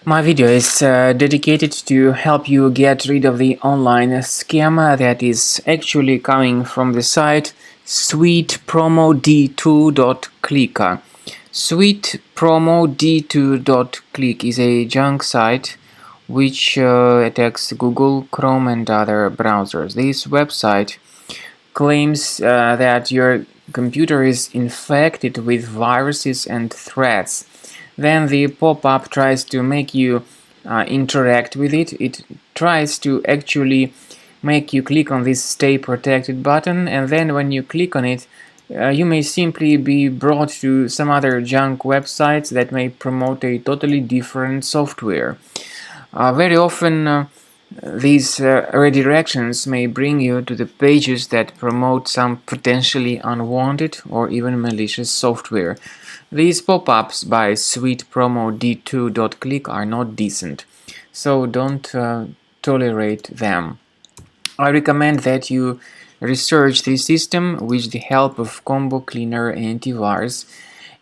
My video is dedicated to help you get rid of the online scam that is actually coming from the site Sweetpromod2.click. Sweetpromod2.click is a junk site which attacks Google, Chrome and other browsers. This website claims that your computer is infected with viruses and threats. Then the pop-up tries to make you interact with it. It tries to actually make you click on this Stay Protected button, and then when you click on it, you may simply be brought to some other junk websites that may promote a totally different software. Very often these redirections may bring you to the pages that promote some potentially unwanted or even malicious software. These pop-ups by Sweetpromod2.click are not decent, so don't tolerate them. I recommend that you research the system with the help of Combo Cleaner Antivirus,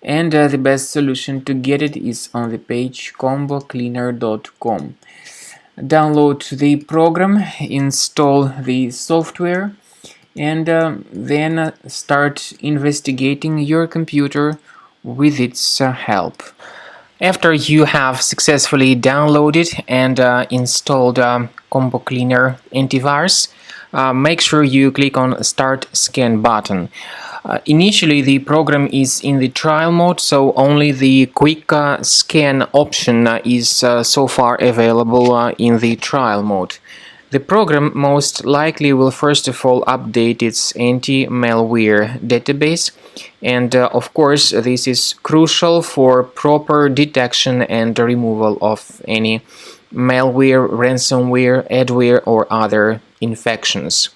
and the best solution to get it is on the page combocleaner.com. Download the program, install the software, and then start investigating your computer with its help. After you have successfully downloaded and installed Combo Cleaner Antivirus, make sure you click on Start Scan button. Initially, the program is in the trial mode, so only the quick scan option is so far available in the trial mode. The program most likely will first of all update its anti-malware database, and of course this is crucial for proper detection and removal of any malware, ransomware, adware or other infections.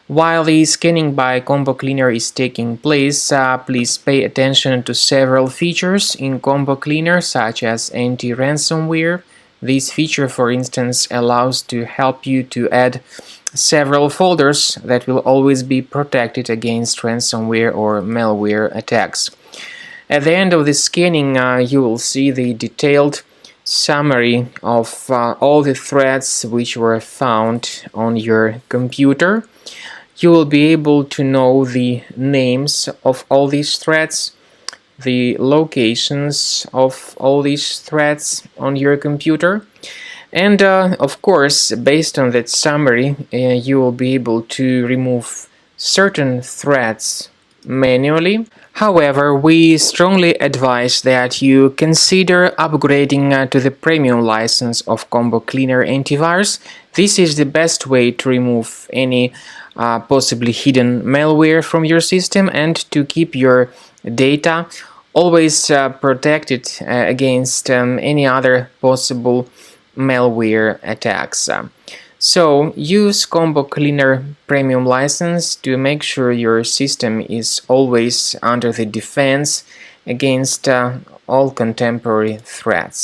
While the scanning by Combo Cleaner is taking place, please pay attention to several features in Combo Cleaner, such as anti-ransomware. This feature, for instance, allows to help you to add several folders that will always be protected against ransomware or malware attacks. At the end of the scanning, you will see the detailed summary of all the threats which were found on your computer. You will be able to know the names of all these threats, the locations of all these threats on your computer, and of course, based on that summary, you will be able to remove certain threats manually. However, we strongly advise that you consider upgrading to the premium license of Combo Cleaner Antivirus. This is the best way to remove any possibly hidden malware from your system and to keep your data always protected against any other possible malware attacks. So use Combo Cleaner Premium license to make sure your system is always under the defense against all contemporary threats.